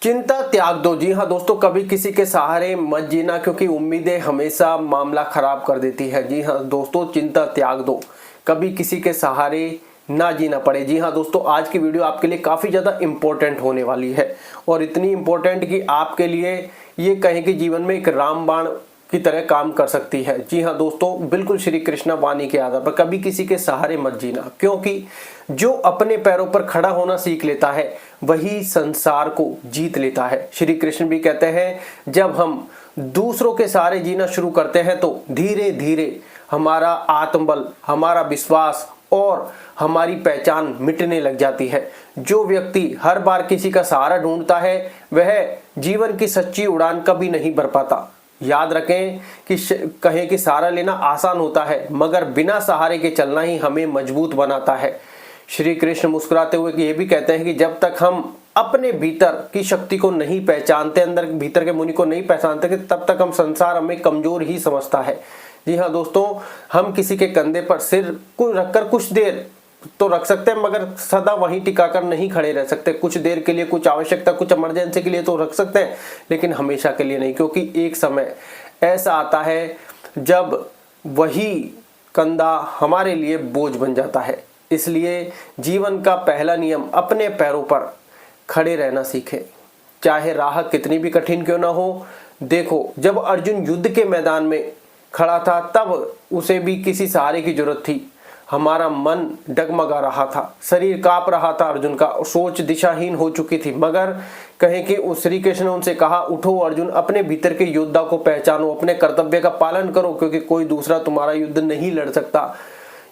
चिंता त्याग दो। जी हाँ दोस्तों, कभी किसी के सहारे मत जीना, क्योंकि उम्मीदें हमेशा मामला खराब कर देती है। जी हाँ दोस्तों, चिंता त्याग दो, कभी किसी के सहारे ना जीना पड़े। जी हाँ दोस्तों, आज की वीडियो आपके लिए काफ़ी ज़्यादा इम्पोर्टेंट होने वाली है, और इतनी इम्पोर्टेंट कि आपके लिए ये कहें कि जीवन में एक रामबाण की तरह काम कर सकती है। जी हाँ दोस्तों, बिल्कुल श्री कृष्ण वाणी के आधार पर कभी किसी के सहारे मत जीना, क्योंकि जो अपने पैरों पर खड़ा होना सीख लेता है वही संसार को जीत लेता है। श्री कृष्ण भी कहते हैं, जब हम दूसरों के सहारे जीना शुरू करते हैं तो धीरे धीरे हमारा आत्मबल, हमारा विश्वास और हमारी पहचान मिटने लग जाती है। जो व्यक्ति हर बार किसी का सहारा ढूंढता है वह जीवन की सच्ची उड़ान कभी नहीं भर पाता। याद रखें कि कहें कि सहारा लेना आसान होता है, मगर बिना सहारे के चलना ही हमें मजबूत बनाता है। श्री कृष्ण मुस्कुराते हुए ये भी कहते हैं कि जब तक हम अपने भीतर की शक्ति को नहीं पहचानते, अंदर भीतर के मुनि को नहीं पहचानते, कि तब तक हम संसार हमें कमजोर ही समझता है। जी हाँ दोस्तों, हम किसी के कंधे पर सिर को रखकर कुछ देर तो रख सकते हैं, मगर सदा वहीं टिकाकर नहीं खड़े रह सकते। कुछ देर के लिए, कुछ आवश्यकता, कुछ इमरजेंसी के लिए तो रख सकते हैं, लेकिन हमेशा के लिए नहीं, क्योंकि एक समय ऐसा आता है जब वही कंधा हमारे लिए बोझ बन जाता है। इसलिए जीवन का पहला नियम अपने पैरों पर खड़े रहना सीखें, चाहे राह कितनी भी कठिन क्यों ना हो। देखो, जब अर्जुन युद्ध के मैदान में खड़ा था तब उसे भी किसी सहारे की जरूरत थी। हमारा मन डगमगा रहा था, शरीर कांप रहा था, अर्जुन का सोच दिशाहीन हो चुकी थी, मगर कहें कि उस श्री कृष्ण ने उनसे कहा, उठो अर्जुन, अपने भीतर के योद्धा को पहचानो, अपने कर्तव्य का पालन करो, क्योंकि कोई दूसरा तुम्हारा युद्ध नहीं लड़ सकता।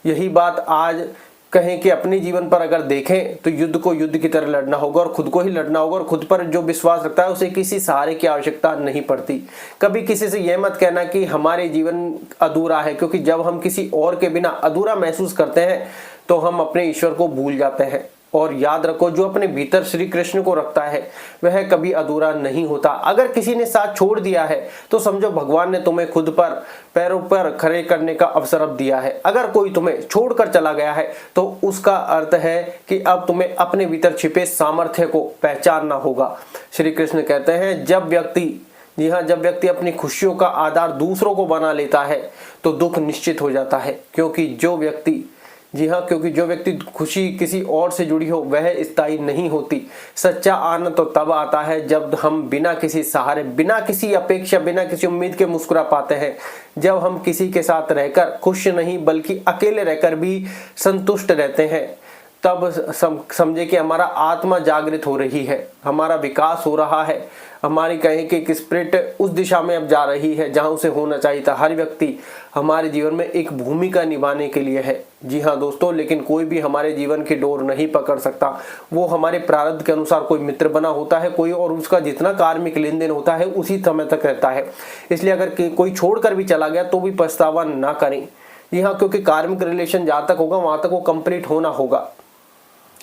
यही बात आज कहें कि अपने जीवन पर अगर देखें तो युद्ध को युद्ध की तरह लड़ना होगा, और खुद को ही लड़ना होगा, और खुद पर जो विश्वास रखता है उसे किसी सहारे की आवश्यकता नहीं पड़ती। कभी किसी से यह मत कहना कि हमारे जीवन अधूरा है, क्योंकि जब हम किसी और के बिना अधूरा महसूस करते हैं तो हम अपने ईश्वर को भूल जाते हैं। और याद रखो, जो अपने भीतर श्री कृष्ण को रखता है वह कभी अधूरा नहीं होता। अगर किसी ने साथ छोड़ दिया है तो समझो भगवान ने तुम्हें खुद पर पैरों पर खड़े करने का अवसर अब दिया है। अगर कोई तुम्हें छोड़कर चला गया है तो उसका अर्थ है कि अब तुम्हें अपने भीतर छिपे सामर्थ्य को पहचानना होगा। श्री कृष्ण कहते हैं, जब व्यक्ति अपनी खुशियों का आधार दूसरों को बना लेता है तो दुख निश्चित हो जाता है, क्योंकि जो व्यक्ति खुशी किसी और से जुड़ी हो वह स्थायी नहीं होती। सच्चा आनंद तो तब आता है जब हम बिना किसी सहारे, बिना किसी अपेक्षा, बिना किसी उम्मीद के मुस्कुरा पाते हैं। जब हम किसी के साथ रहकर खुश नहीं बल्कि अकेले रहकर भी संतुष्ट रहते हैं, तब समझे कि हमारा आत्मा जागृत हो रही है, हमारा विकास हो रहा है, हमारी कहें कि एक स्पिरिट उस दिशा में अब जा रही है जहां उसे होना चाहिए था। हर व्यक्ति हमारे जीवन में एक भूमिका निभाने के लिए है। जी हाँ दोस्तों, लेकिन कोई भी हमारे जीवन की डोर नहीं पकड़ सकता। वो हमारे प्रारब्ध के अनुसार कोई मित्र बना होता है कोई, और उसका जितना कार्मिक लेन देन होता है उसी समय तक रहता है। इसलिए अगर कोई छोड़कर भी चला गया तो भी पछतावा ना करें। जी हाँ, क्योंकि कार्मिक रिलेशन जहाँ तक होगा वहां तक वो कंप्लीट होना होगा।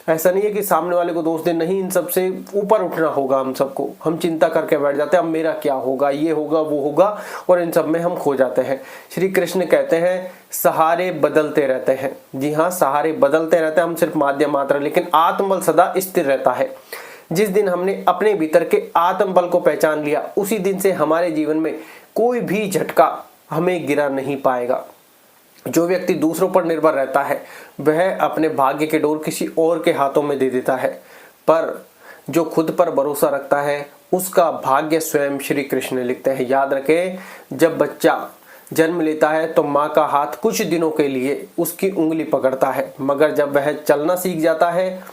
ऐसा नहीं है कि सामने वाले को दोष दे, नहीं, इन सबसे ऊपर उठना होगा। हम सबको, हम चिंता करके बैठ जाते हैं, अब मेरा क्या होगा, ये होगा, वो होगा, और इन सब में हम खो जाते हैं। श्री कृष्ण कहते हैं, सहारे बदलते रहते हैं। जी हाँ, सहारे बदलते रहते हैं, हम सिर्फ माध्यम मात्र, लेकिन आत्मबल सदा स्थिर रहता है। जिस दिन हमने अपने भीतर के आत्मबल को पहचान लिया, उसी दिन से हमारे जीवन में कोई भी झटका हमें गिरा नहीं पाएगा। जो व्यक्ति दूसरों पर निर्भर रहता है वह अपने भाग्य के डोर किसी और के हाथों में दे देता है, पर जो खुद पर भरोसा रखता है उसका भाग्य स्वयं श्री कृष्ण लिखते हैं। याद रखें, जब बच्चा जन्म लेता है तो माँ का हाथ कुछ दिनों के लिए उसकी उंगली पकड़ता है, मगर जब वह चलना सीख जाता है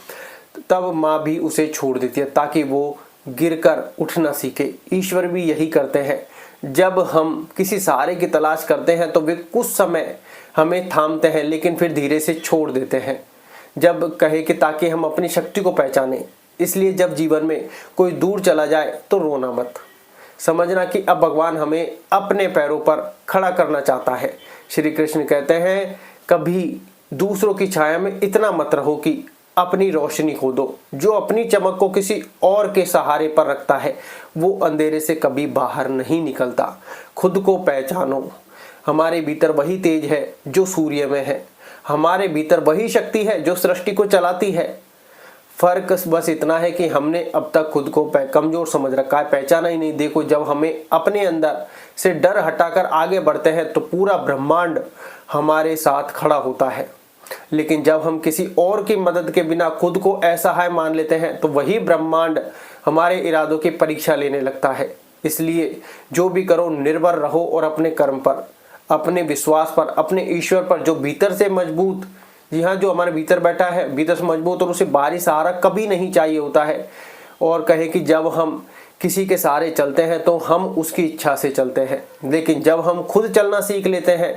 तब माँ भी उसे छोड़ देती है ताकि वो गिरकर उठना सीखे। ईश्वर भी यही करते हैं। जब हम किसी सहारे की तलाश करते हैं तो वे कुछ समय हमें थामते हैं, लेकिन फिर धीरे से छोड़ देते हैं, जब कहे कि ताकि हम अपनी शक्ति को पहचानें। इसलिए जब जीवन में कोई दूर चला जाए तो रोना मत, समझना कि अब भगवान हमें अपने पैरों पर खड़ा करना चाहता है। श्री कृष्ण कहते हैं, कभी दूसरों की छाया में इतना मत रहो कि अपनी रोशनी खो दो। जो अपनी चमक को किसी और के सहारे पर रखता है वो अंधेरे से कभी बाहर नहीं निकलता। खुद को पहचानो। हमारे भीतर वही तेज है जो सूर्य में है, हमारे भीतर वही शक्ति है जो सृष्टि को चलाती है। फर्क बस इतना है कि हमने अब तक खुद को कमजोर समझ रखा है, पहचाना ही नहीं। देखो, जब हमें अपने अंदर से डर हटाकर आगे बढ़ते हैं तो पूरा ब्रह्मांड हमारे साथ खड़ा होता है। लेकिन जब हम किसी और की मदद के बिना खुद को असहाय मान लेते हैं तो वही ब्रह्मांड हमारे इरादों की परीक्षा लेने लगता है। इसलिए जो भी करो निर्भर रहो और अपने कर्म पर, अपने विश्वास पर, अपने ईश्वर पर जो भीतर से मजबूत, जी हाँ, जो हमारे भीतर बैठा है भीतर से मजबूत, और उसे बाहरी सहारा कभी नहीं चाहिए होता है। और कहे कि जब हम किसी के सहारे चलते हैं तो हम उसकी इच्छा से चलते हैं, लेकिन जब हम खुद चलना सीख लेते हैं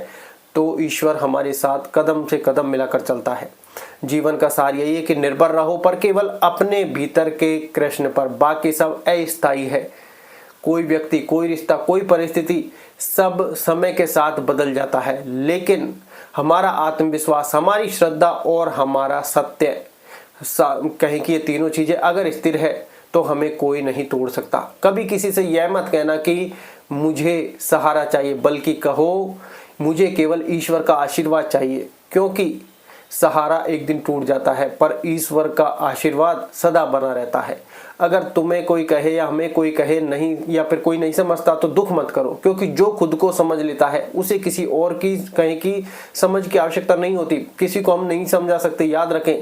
तो ईश्वर हमारे साथ कदम से कदम मिलाकर चलता है। जीवन का सार यही है कि निर्भर रहो पर केवल अपने भीतर के कृष्ण पर, बाकी सब अस्थायी है। कोई व्यक्ति, कोई रिश्ता, कोई परिस्थिति सब समय के साथ बदल जाता है, लेकिन हमारा आत्मविश्वास, हमारी श्रद्धा और हमारा सत्य, कहें कि ये तीनों चीजें अगर स्थिर है तो हमें कोई नहीं तोड़ सकता। कभी किसी से यह मत कहना कि मुझे सहारा चाहिए, बल्कि कहो मुझे केवल ईश्वर का आशीर्वाद चाहिए, क्योंकि सहारा एक दिन टूट जाता है पर ईश्वर का आशीर्वाद सदा बना रहता है। अगर तुम्हें कोई कहे या हमें कोई कहे नहीं, या फिर कोई नहीं समझता, तो दुख मत करो, क्योंकि जो खुद को समझ लेता है उसे किसी और की कहीं की समझ की आवश्यकता नहीं होती। किसी को हम नहीं समझा सकते, याद रखें।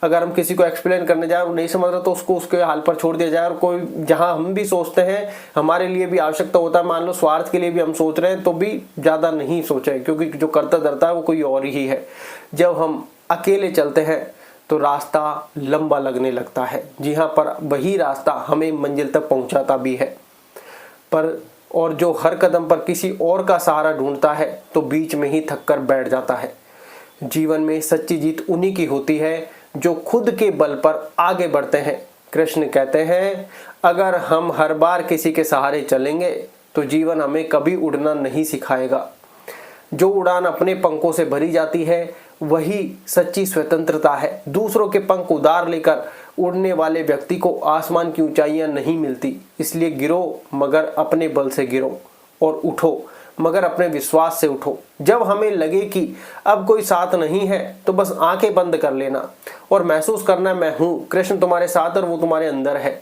अगर हम किसी को एक्सप्लेन करने जाए और नहीं समझ रहा तो उसको उसके हाल पर छोड़ दिया जाए। और कोई जहां हम भी सोचते हैं हमारे लिए भी आवश्यकता होता है, मान लो स्वार्थ के लिए भी हम सोच रहे हैं, तो भी ज़्यादा नहीं सोचें, क्योंकि जो करता धरता है वो कोई और ही है। जब हम अकेले चलते हैं तो रास्ता लंबा लगने लगता है, जी हाँ, पर वही रास्ता हमें मंजिल तक पहुंचाता भी है। पर और जो हर कदम पर किसी और का सहारा ढूंढता है तो बीच में ही थक कर बैठ जाता है। जीवन में सच्ची जीत उन्हीं की होती है जो खुद के बल पर आगे बढ़ते हैं। कृष्ण कहते हैं, अगर हम हर बार किसी के सहारे चलेंगे तो जीवन हमें कभी उड़ना नहीं सिखाएगा। जो उड़ान अपने पंखों से भरी जाती है वही सच्ची स्वतंत्रता है। दूसरों के पंख उधार लेकर उड़ने वाले व्यक्ति को आसमान की ऊंचाइयां नहीं मिलती। इसलिए गिरो मगर अपने बल से गिरो, और उठो मगर अपने विश्वास से उठो। जब हमें लगे कि अब कोई साथ नहीं है तो बस आंखें बंद कर लेना और महसूस करना, मैं हूं, कृष्ण तुम्हारे साथ और वो तुम्हारे अंदर है।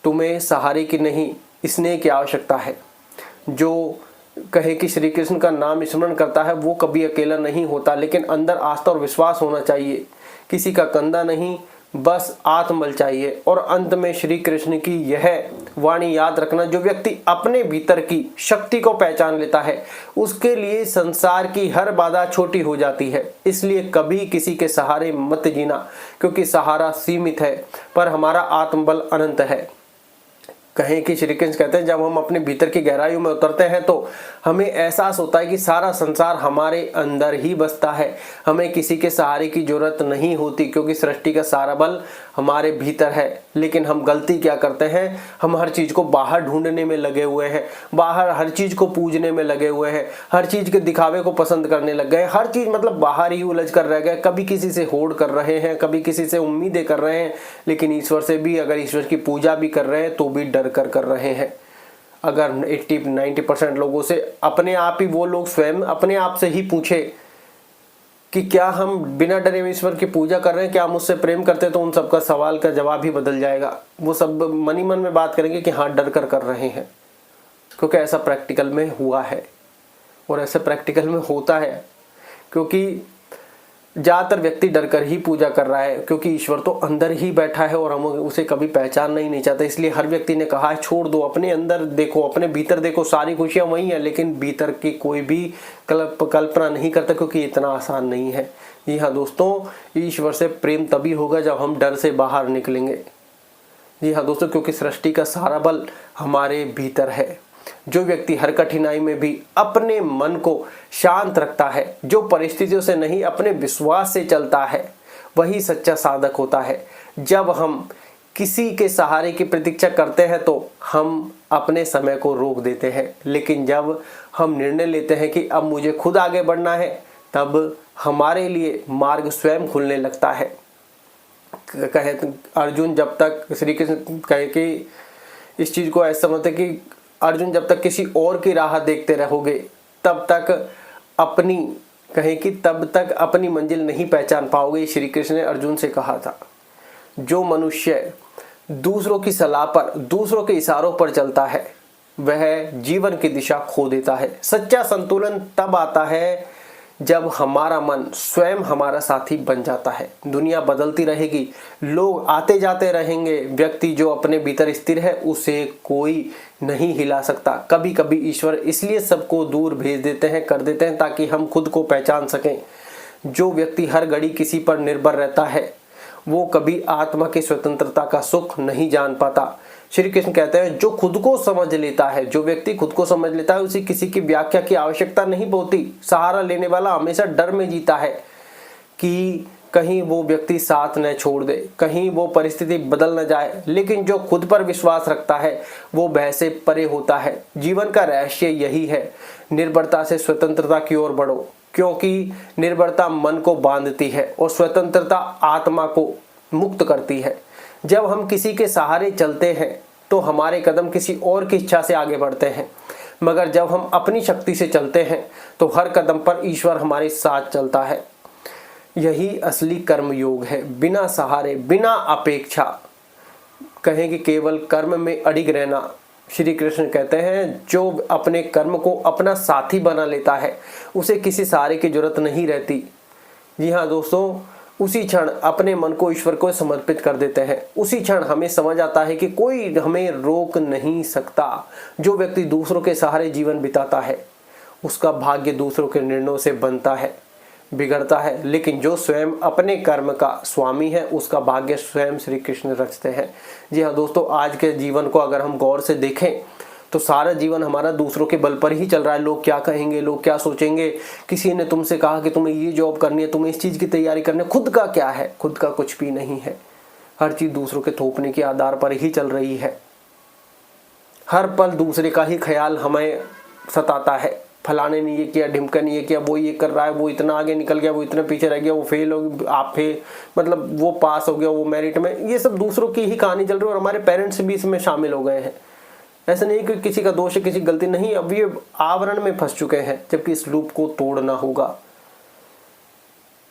तुम्हें सहारे की नहीं, स्नेह की आवश्यकता है। जो कहे कि श्री कृष्ण का नाम स्मरण करता है वो कभी अकेला नहीं होता, लेकिन अंदर आस्था और विश्वास होना चाहिए। किसी का कंधा नहीं, बस आत्मबल चाहिए। और अंत में श्री कृष्ण की यह वाणी याद रखना, जो व्यक्ति अपने भीतर की शक्ति को पहचान लेता है उसके लिए संसार की हर बाधा छोटी हो जाती है। इसलिए कभी किसी के सहारे मत जीना, क्योंकि सहारा सीमित है पर हमारा आत्मबल अनंत है। कहें कि श्री कृष्ण कहते हैं, जब हम अपने भीतर की गहराइयों में उतरते हैं तो हमें एहसास होता है कि सारा संसार हमारे अंदर ही बसता है। हमें किसी के सहारे की जरूरत नहीं होती, क्योंकि सृष्टि का सारा बल हमारे भीतर है। लेकिन हम गलती क्या करते हैं, हम हर चीज को बाहर ढूंढने में लगे हुए हैं, बाहर हर चीज को पूजने में लगे हुए हैं, हर चीज के दिखावे को पसंद करने लग गए। हर चीज मतलब बाहर ही उलझ कर रह गए। कभी किसी से होड़ कर रहे हैं, कभी किसी से उम्मीदें कर रहे हैं, लेकिन ईश्वर से भी, अगर ईश्वर की पूजा भी कर रहे हैं तो भी डर कर रहे हैं। अगर 80-90% लोगों से अपने आप ही, वो लोग स्वयं अपने आप से ही पूछे कि क्या हम बिना डरे ईश्वर की पूजा कर रहे हैं, क्या हम उससे प्रेम करते हैं, तो उन सबका सवाल का जवाब ही बदल जाएगा। वो सब मन ही मन में बात करेंगे कि हाँ, डर कर रहे हैं, क्योंकि ऐसा प्रैक्टिकल में हुआ है और ऐसा प्रैक्टिकल में होता है। क्योंकि ज्यादातर व्यक्ति डर कर ही पूजा कर रहा है, क्योंकि ईश्वर तो अंदर ही बैठा है और हम उसे कभी पहचानना ही नहीं चाहते। इसलिए हर व्यक्ति ने कहा है, छोड़ दो, अपने अंदर देखो, अपने भीतर देखो, सारी खुशियां वही है, लेकिन भीतर की कोई भी कल्पना नहीं करता, क्योंकि इतना आसान नहीं है। जी हाँ दोस्तों, ईश्वर से प्रेम तभी होगा जब हम डर से बाहर निकलेंगे। जी हाँ दोस्तों, क्योंकि सृष्टि का सारा बल हमारे भीतर है। जो व्यक्ति हर कठिनाई में भी अपने मन को शांत रखता है, जो परिस्थितियों से नहीं अपने विश्वास से चलता है, वही सच्चा साधक होता है। जब हम किसी के सहारे की प्रतीक्षा करते हैं तो हम अपने समय को रोक देते हैं, लेकिन जब हम निर्णय लेते हैं कि अब मुझे खुद आगे बढ़ना है, तब हमारे लिए मार्ग स्वयं खुलने लगता है। कहे अर्जुन, जब तक श्री कृष्ण कहे कि इस चीज को ऐसा समझते कि अर्जुन, जब तक किसी और की राह देखते रहोगे तब तक अपनी मंजिल नहीं पहचान पाओगे। श्री कृष्ण ने अर्जुन से कहा था। जो मनुष्य दूसरों की सलाह पर, दूसरों के इशारों पर चलता है, वह जीवन की दिशा खो देता है। सच्चा संतुलन तब आता है जब हमारा मन स्वयं हमारा साथी बन जाता है। दुनिया बदलती रहेगी, लोग आते जाते रहेंगे, व्यक्ति जो अपने भीतर स्थिर है उसे कोई नहीं हिला सकता। कभी कभी ईश्वर इसलिए सबको दूर भेज देते हैं, कर देते हैं, ताकि हम खुद को पहचान सकें। जो व्यक्ति हर घड़ी किसी पर निर्भर रहता है वो कभी आत्मा की स्वतंत्रता का सुख नहीं जान पाता। श्री कृष्ण कहते हैं जो खुद को समझ लेता है, जो व्यक्ति खुद को समझ लेता है, उसे किसी की व्याख्या की आवश्यकता नहीं होती। सहारा लेने वाला हमेशा डर में जीता है कि कहीं वो व्यक्ति साथ न छोड़ दे, कहीं वो परिस्थिति बदल न जाए। लेकिन जो खुद पर विश्वास रखता है वो भय से परे होता है। जीवन का रहस्य यही है, निर्भरता से स्वतंत्रता की ओर बढ़ो, क्योंकि निर्भरता मन को बांधती है और स्वतंत्रता आत्मा को मुक्त करती है। जब हम किसी के सहारे चलते हैं तो हमारे कदम किसी और की इच्छा से आगे बढ़ते हैं, मगर जब हम अपनी शक्ति से चलते हैं तो हर कदम पर ईश्वर हमारे साथ चलता है। यही असली कर्म योग है। बिना सहारे, बिना अपेक्षा, कहें कि केवल कर्म में अडिग रहना। श्री कृष्ण कहते हैं जो अपने कर्म को अपना साथी बना लेता है उसे किसी सहारे की जरूरत नहीं रहती। जी हाँ दोस्तों, उसी क्षण अपने मन को ईश्वर को समर्पित कर देते हैं। उसी क्षण हमें समझ आता है कि कोई हमें रोक नहीं सकता। जो व्यक्ति दूसरों के सहारे जीवन बिताता है उसका भाग्य दूसरों के निर्णयों से बनता है, बिगड़ता है। लेकिन जो स्वयं अपने कर्म का स्वामी है उसका भाग्य स्वयं श्री कृष्ण रचते हैं। जी हाँ दोस्तों, आज के जीवन को अगर हम गौर से देखें तो सारा जीवन हमारा दूसरों के बल पर ही चल रहा है। लोग क्या कहेंगे, लोग क्या सोचेंगे, किसी ने तुमसे कहा कि तुम्हें ये जॉब करनी है, तुम्हें इस चीज़ की तैयारी करनी है, खुद का क्या है? खुद का कुछ भी नहीं है। हर चीज़ दूसरों के थोपने के आधार पर ही चल रही है। हर पल दूसरे का ही ख्याल हमें सताता है। फलाने ने ये किया, ढिमका ने ये किया, वो ये कर रहा है, वो इतना आगे निकल गया, वो इतना पीछे रह गया, वो फेल हो गया, आप फेल, मतलब वो पास हो गया, वो मेरिट में। ये सब दूसरों की ही कहानी चल रही है और हमारे पेरेंट्स भी इसमें शामिल हो गए हैं। ऐसा नहीं कि किसी का दोष है, किसी गलती नहीं, अब ये आवरण में फंस चुके हैं, जबकि इस लूप को तोड़ना होगा।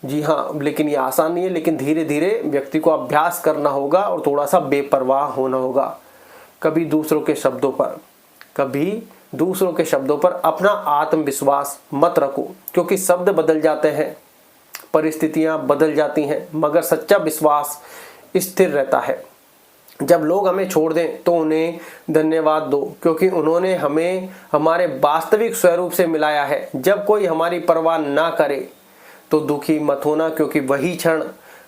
जी हाँ, लेकिन ये आसान नहीं है। लेकिन धीरे धीरे व्यक्ति को अभ्यास करना होगा और थोड़ा सा बेपरवाह होना होगा। कभी दूसरों के शब्दों पर अपना आत्मविश्वास मत रखो, क्योंकि शब्द बदल जाते हैं, परिस्थितियां बदल जाती हैं, मगर सच्चा विश्वास स्थिर रहता है। जब लोग हमें छोड़ दें तो उन्हें धन्यवाद दो, क्योंकि उन्होंने हमें हमारे वास्तविक स्वरूप से मिलाया है। जब कोई हमारी परवाह ना करे तो दुखी मत होना, क्योंकि वही क्षण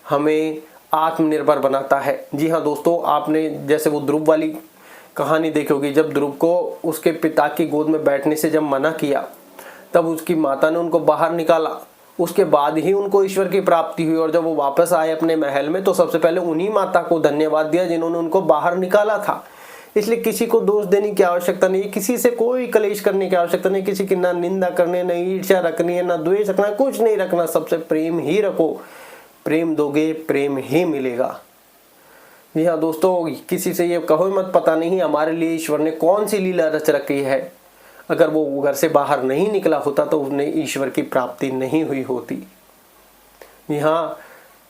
हमें आत्मनिर्भर बनाता है। जी हाँ दोस्तों, आपने जैसे वो ध्रुव वाली कहानी देखी होगी। जब ध्रुव को उसके पिता की गोद में बैठने से जब मना किया, तब उसकी माता ने उनको बाहर निकाला। उसके बाद ही उनको ईश्वर की प्राप्ति हुई। और जब वो वापस आए अपने महल में तो सबसे पहले उन्हीं माता को धन्यवाद दिया जिन्होंने उनको बाहर निकाला था। इसलिए किसी को दोष देने की आवश्यकता नहीं, किसी से कोई कलेश करने की आवश्यकता नहीं, किसी की ना निंदा करनी, ना ईर्ष्या रखनी है, ना द्वेष रखना, कुछ नहीं रखना। सबसे प्रेम ही रखो। प्रेम दोगे प्रेम ही मिलेगा। जी हाँ दोस्तों, किसी से ये कहो मत पता नहीं हमारे लिए ईश्वर ने कौन सी लीला रच रखी है। अगर वो घर से बाहर नहीं निकला होता तो उन्हें ईश्वर की प्राप्ति नहीं हुई होती। यहाँ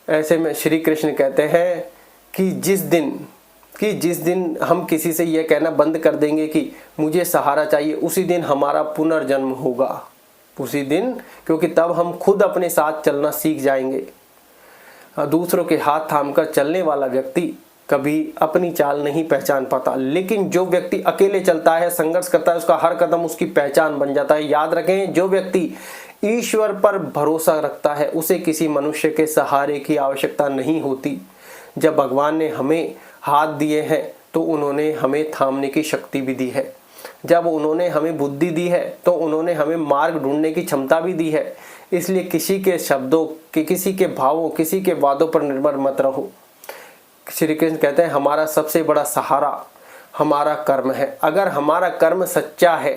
ऐसे में श्री कृष्ण कहते हैं कि जिस दिन हम किसी से यह कहना बंद कर देंगे कि मुझे सहारा चाहिए, उसी दिन हमारा पुनर्जन्म होगा। उसी दिन, क्योंकि तब हम खुद अपने साथ चलना सीख जाएंगे। दूसरों के हाथ थामकर चलने वाला व्यक्ति कभी अपनी चाल नहीं पहचान पाता, लेकिन जो व्यक्ति अकेले चलता है, संघर्ष करता है, उसका हर कदम उसकी पहचान बन जाता है। याद रखें, जो व्यक्ति ईश्वर पर भरोसा रखता है उसे किसी मनुष्य के सहारे की आवश्यकता नहीं होती। जब भगवान ने हमें हाथ दिए हैं तो उन्होंने हमें थामने की शक्ति भी दी है। जब उन्होंने हमें बुद्धि दी है तो उन्होंने हमें मार्ग ढूंढने की क्षमता भी दी है। इसलिए किसी के शब्दों के, किसी के भावों, किसी के वादों पर निर्भर मत रहो। श्री कृष्ण कहते हैं हमारा सबसे बड़ा सहारा हमारा कर्म है। अगर हमारा कर्म सच्चा है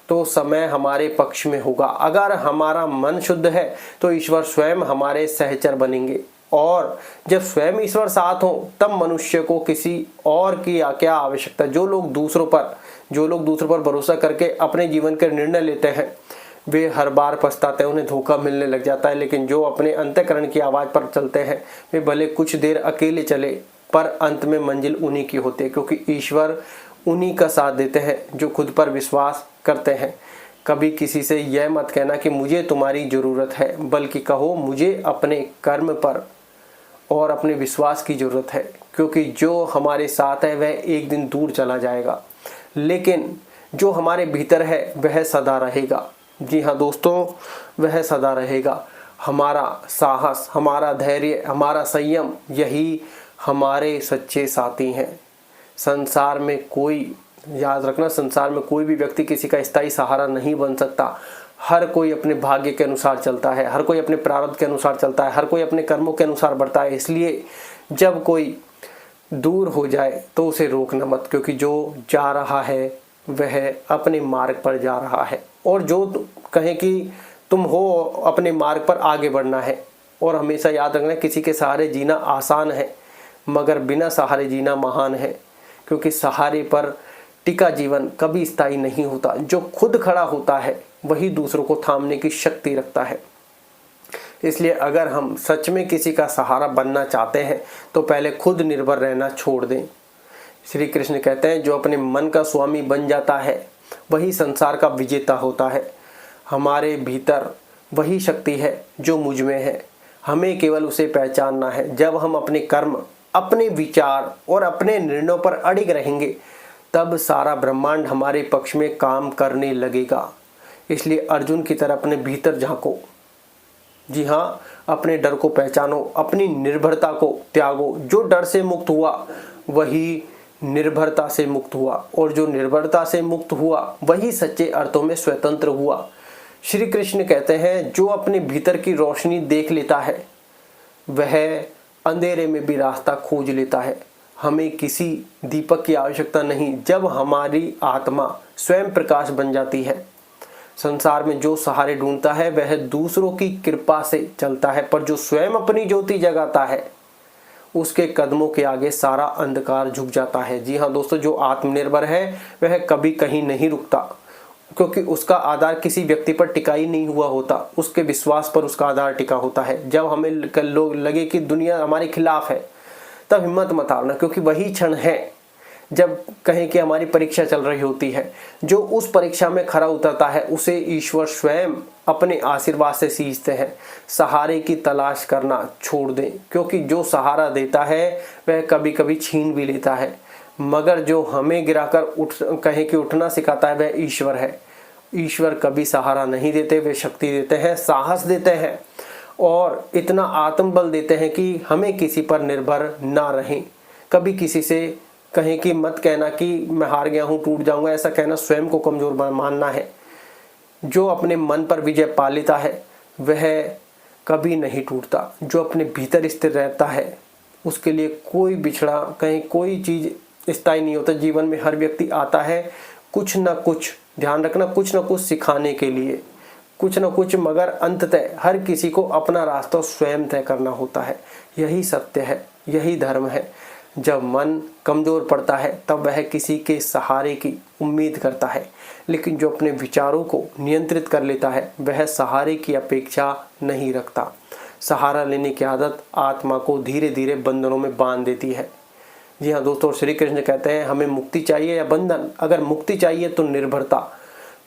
तो समय हमारे पक्ष में होगा। अगर हमारा मन शुद्ध है तो ईश्वर स्वयं हमारे सहचर बनेंगे। और जब स्वयं ईश्वर साथ हो तब मनुष्य को किसी और की क्या आवश्यकता। जो लोग दूसरों पर भरोसा करके अपने जीवन के निर्णय लेते हैं, वे हर बार पछताते हैं, उन्हें धोखा मिलने लग जाता है। लेकिन जो अपने अंतःकरण की आवाज़ पर चलते हैं वे भले कुछ देर अकेले चले पर अंत में मंजिल उन्हीं की होती है, क्योंकि ईश्वर उन्हीं का साथ देते हैं जो खुद पर विश्वास करते हैं। कभी किसी से यह मत कहना कि मुझे तुम्हारी ज़रूरत है, बल्कि कहो मुझे अपने कर्म पर और अपने विश्वास की ज़रूरत है, क्योंकि जो हमारे साथ है वह एक दिन दूर चला जाएगा, लेकिन जो हमारे भीतर है वह सदा रहेगा। जी हाँ दोस्तों, वह सदा रहेगा। हमारा साहस, हमारा धैर्य, हमारा संयम, यही हमारे सच्चे साथी हैं। संसार में कोई, याद रखना, संसार में कोई भी व्यक्ति किसी का स्थायी सहारा नहीं बन सकता। हर कोई अपने भाग्य के अनुसार चलता है, हर कोई अपने प्रारब्ध के अनुसार चलता है, हर कोई अपने कर्मों के अनुसार बढ़ता है। इसलिए जब कोई दूर हो जाए तो उसे रोकना मत, क्योंकि जो जा रहा है वह अपने मार्ग पर जा रहा है, और जो कहे कि तुम हो अपने मार्ग पर आगे बढ़ना है। और हमेशा याद रखना, किसी के सहारे जीना आसान है मगर बिना सहारे जीना महान है, क्योंकि सहारे पर टिका जीवन कभी स्थायी नहीं होता। जो खुद खड़ा होता है वही दूसरों को थामने की शक्ति रखता है। इसलिए अगर हम सच में किसी का सहारा बनना चाहते हैं तो पहले खुद निर्भर रहना छोड़ दें। श्री कृष्ण कहते हैं, जो अपने मन का स्वामी बन जाता है वही संसार का विजेता होता है। हमारे भीतर वही शक्ति है जो मुझ में है, हमें केवल उसे पहचानना है। जब हम अपने कर्म, अपने विचार और अपने निर्णयों पर अड़िग रहेंगे तब सारा ब्रह्मांड हमारे पक्ष में काम करने लगेगा। इसलिए अर्जुन की तरह अपने भीतर झांको। जी हाँ, अपने डर को पहचानो, अपनी निर्भरता को त्यागो। जो डर से मुक्त हुआ वही निर्भरता से मुक्त हुआ, और जो निर्भरता से मुक्त हुआ वही सच्चे अर्थों में स्वतंत्र हुआ। श्री कृष्ण कहते हैं, जो अपने भीतर की रोशनी देख लेता है वह अंधेरे में भी रास्ता खोज लेता है। हमें किसी दीपक की आवश्यकता नहीं जब हमारी आत्मा स्वयं प्रकाश बन जाती है। संसार में जो सहारे ढूंढता है वह दूसरों की कृपा से चलता है, पर जो स्वयं अपनी ज्योति जगाता है उसके कदमों के आगे सारा अंधकार झुक जाता है। जी हाँ दोस्तों, जो आत्मनिर्भर है वह कभी कहीं नहीं रुकता, क्योंकि उसका आधार किसी व्यक्ति पर टिका ही नहीं हुआ होता, उसके विश्वास पर उसका आधार टिका होता है। जब हमें लोग लगे कि दुनिया हमारे खिलाफ है तब हिम्मत मत हारना, क्योंकि वही क्षण है जब कहें कि हमारी परीक्षा चल रही होती है। जो उस परीक्षा में खरा उतरता है उसे ईश्वर स्वयं अपने आशीर्वाद से सींचते हैं। सहारे की तलाश करना छोड़ दें, क्योंकि जो सहारा देता है वह कभी कभी छीन भी लेता है, मगर जो हमें गिराकर कहें कि उठना सिखाता है वह ईश्वर है। ईश्वर कभी सहारा नहीं देते, वे शक्ति देते हैं, साहस देते हैं और इतना आत्मबल देते हैं कि हमें किसी पर निर्भर ना रहें। कभी किसी से कहें कि मत कहना कि मैं हार गया हूँ, टूट जाऊंगा, ऐसा कहना स्वयं को कमजोर मानना है। जो अपने मन पर विजय पा लेता है वह कभी नहीं टूटता। जो अपने भीतर स्थिर रहता है उसके लिए कोई बिछड़ा, कहीं कोई चीज़ स्थायी नहीं होता। जीवन में हर व्यक्ति आता है कुछ ना कुछ, ध्यान रखना, कुछ ना कुछ सिखाने के लिए, कुछ ना कुछ, मगर अंततः हर किसी को अपना रास्ता स्वयं तय करना होता है। यही सत्य है, यही धर्म है। जब मन कमज़ोर पड़ता है तब वह किसी के सहारे की उम्मीद करता है, लेकिन जो अपने विचारों को नियंत्रित कर लेता है वह सहारे की अपेक्षा नहीं रखता। सहारा लेने की आदत आत्मा को धीरे धीरे बंधनों में बांध देती है। जी हाँ दोस्तों, श्री कृष्ण कहते हैं, हमें मुक्ति चाहिए या बंधन? अगर मुक्ति चाहिए तो निर्भरता,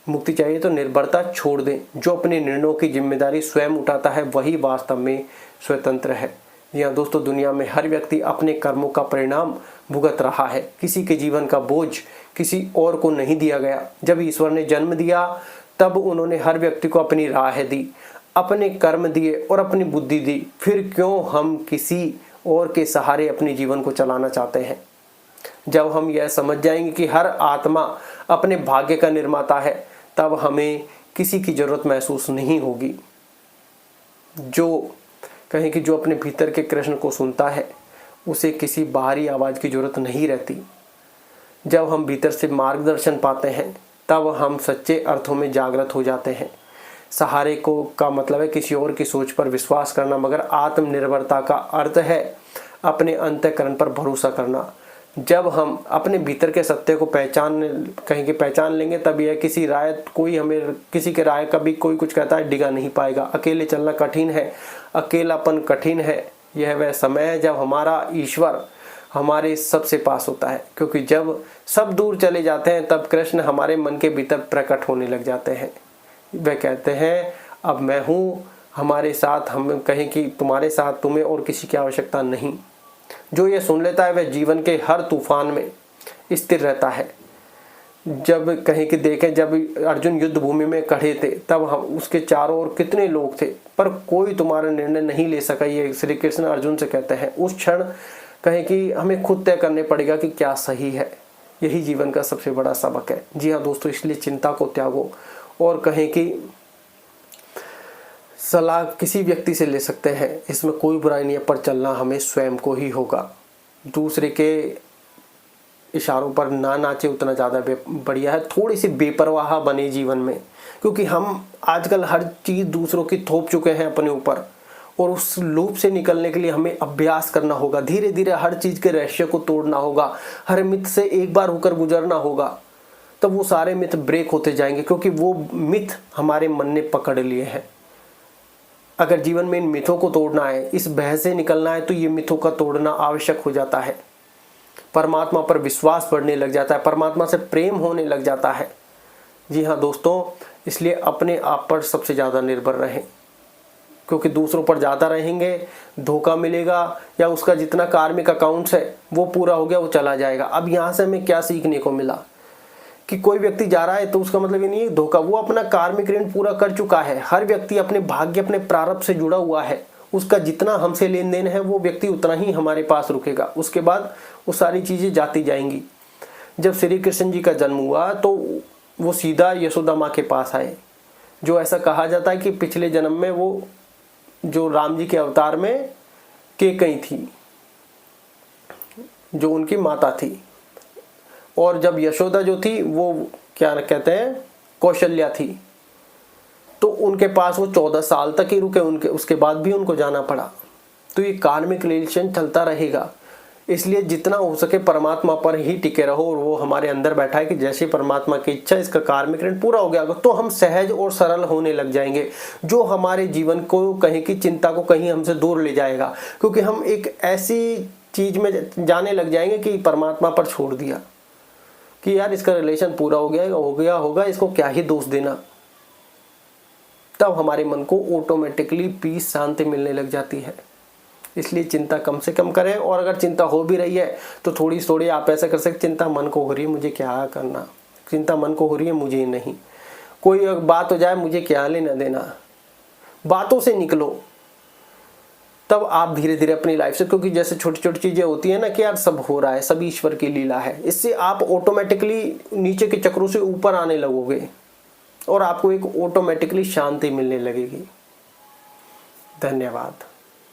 मुक्ति चाहिए तो निर्भरता छोड़ दें। जो अपने निर्णयों की जिम्मेदारी स्वयं उठाता है वही वास्तव में स्वतंत्र है। जी हाँ दोस्तों, दुनिया में हर व्यक्ति अपने कर्मों का परिणाम भुगत रहा है। किसी के जीवन का बोझ किसी और को नहीं दिया गया। जब ईश्वर ने जन्म दिया तब उन्होंने हर व्यक्ति को अपनी राह दी, अपने कर्म दिए और अपनी बुद्धि दी। फिर क्यों हम किसी और के सहारे अपने जीवन को चलाना चाहते हैं? जब हम यह समझ जाएंगे कि हर आत्मा अपने भाग्य का निर्माता है तब हमें किसी की जरूरत महसूस नहीं होगी। जो कहें कि जो अपने भीतर के कृष्ण को सुनता है उसे किसी बाहरी आवाज़ की जरूरत नहीं रहती। जब हम भीतर से मार्गदर्शन पाते हैं तब हम सच्चे अर्थों में जागृत हो जाते हैं। सहारे को का मतलब है किसी और की सोच पर विश्वास करना, मगर आत्मनिर्भरता का अर्थ है अपने अंतःकरण पर भरोसा करना। जब हम अपने भीतर के सत्य को पहचान लेंगे, तब यह किसी राय कोई हमें किसी के राय कभी कोई कुछ कहता है डिगा नहीं पाएगा। अकेले चलना कठिन है, अकेलापन कठिन है। यह वह समय है जब हमारा ईश्वर हमारे सबसे पास होता है, क्योंकि जब सब दूर चले जाते हैं तब कृष्ण हमारे मन के भीतर प्रकट होने लग जाते हैं। वह कहते हैं अब मैं हूँ हमारे साथ, हम कहें कि तुम्हारे साथ तुम्हें और किसी की आवश्यकता नहीं। जो ये सुन लेता है वह जीवन के हर तूफान में स्थिर रहता है। जब कहें कि देखें, जब अर्जुन युद्ध भूमि में खड़े थे तब हम उसके चारों ओर कितने लोग थे, पर कोई तुम्हारा निर्णय नहीं ले सका। ये श्री कृष्ण अर्जुन से कहते हैं। उस क्षण कहें कि हमें खुद तय करने पड़ेगा कि क्या सही है। यही जीवन का सबसे बड़ा सबक है। जी हाँ दोस्तों, इसलिए चिंता को त्यागो और कहें कि सलाह किसी व्यक्ति से ले सकते हैं, इसमें कोई बुराई नहीं है, पर चलना हमें स्वयं को ही होगा। दूसरे के इशारों पर ना नाचे उतना ज़्यादा बढ़िया है। थोड़ी सी बेपरवाह बने जीवन में, क्योंकि हम आजकल हर चीज़ दूसरों की थोप चुके हैं अपने ऊपर, और उस लूप से निकलने के लिए हमें अभ्यास करना होगा। धीरे धीरे हर चीज़ के रहस्य को तोड़ना होगा, हर मिथ से एक बार होकर गुजरना होगा, तब वो सारे मिथ ब्रेक होते जाएंगे, क्योंकि वो मिथ हमारे मन ने पकड़ लिए हैं। अगर जीवन में इन मिथों को तोड़ना है, इस बह से निकलना है, तो ये मिथों का तोड़ना आवश्यक हो जाता है। परमात्मा पर विश्वास बढ़ने लग जाता है, परमात्मा से प्रेम होने लग जाता है। जी हाँ दोस्तों, इसलिए अपने आप पर सबसे ज़्यादा निर्भर रहें, क्योंकि दूसरों पर ज़्यादा रहेंगे धोखा मिलेगा, या उसका जितना कार्मिक अकाउंट्स है वो पूरा हो गया, वो चला जाएगा। अब यहाँ से हमें क्या सीखने को मिला कि कोई व्यक्ति जा रहा है तो उसका मतलब ये नहीं है धोखा, वो अपना कार्मिक ऋण पूरा कर चुका है। हर व्यक्ति अपने भाग्य, अपने प्रारब्ध से जुड़ा हुआ है। उसका जितना हमसे लेन देन है वो व्यक्ति उतना ही हमारे पास रुकेगा। उसके बाद वो सारी चीज़ें जाती जाएंगी। जब श्री कृष्ण जी का जन्म हुआ तो वो सीधा यशोदा माँ के पास आए। जो ऐसा कहा जाता है कि पिछले जन्म में वो जो राम जी के अवतार में कैकेयी थी, जो उनकी माता थी, और जब यशोदा जो थी वो क्या कहते हैं कौशल्या थी। तो उनके पास वो 14 साल तक ही रुके, उसके बाद भी उनको जाना पड़ा। तो ये कार्मिक रिलेशन चलता रहेगा। इसलिए जितना हो सके परमात्मा पर ही टिके रहो, और वो हमारे अंदर बैठा है कि जैसे परमात्मा की इच्छा, इसका कार्मिक ऋण पूरा हो गया तो हम सहज और सरल होने लग जाएंगे, जो हमारे जीवन को कहीं की चिंता को कहीं हमसे दूर ले जाएगा। क्योंकि हम एक ऐसी चीज में जाने लग जाएंगे कि परमात्मा पर छोड़ दिया कि यार इसका रिलेशन पूरा हो गया होगा, इसको क्या ही दोष देना। तब हमारे मन को ऑटोमेटिकली पीस, शांति मिलने लग जाती है। इसलिए चिंता कम से कम करें, और अगर चिंता हो भी रही है तो थोड़ी थोड़ी आप ऐसा कर सकते, चिंता मन को हो रही है मुझे क्या करना, चिंता मन को हो रही है मुझे नहीं, कोई बात हो जाए मुझे क्या लेना देना। बातों से निकलो, तब आप धीरे धीरे अपनी लाइफ से, क्योंकि जैसे छोटी छोटी चीजें होती है ना कि यार सब हो रहा है, सब ईश्वर की लीला है, इससे आप ऑटोमेटिकली नीचे के चक्रों से ऊपर आने लगोगे और आपको एक ऑटोमेटिकली शांति मिलने लगेगी। धन्यवाद।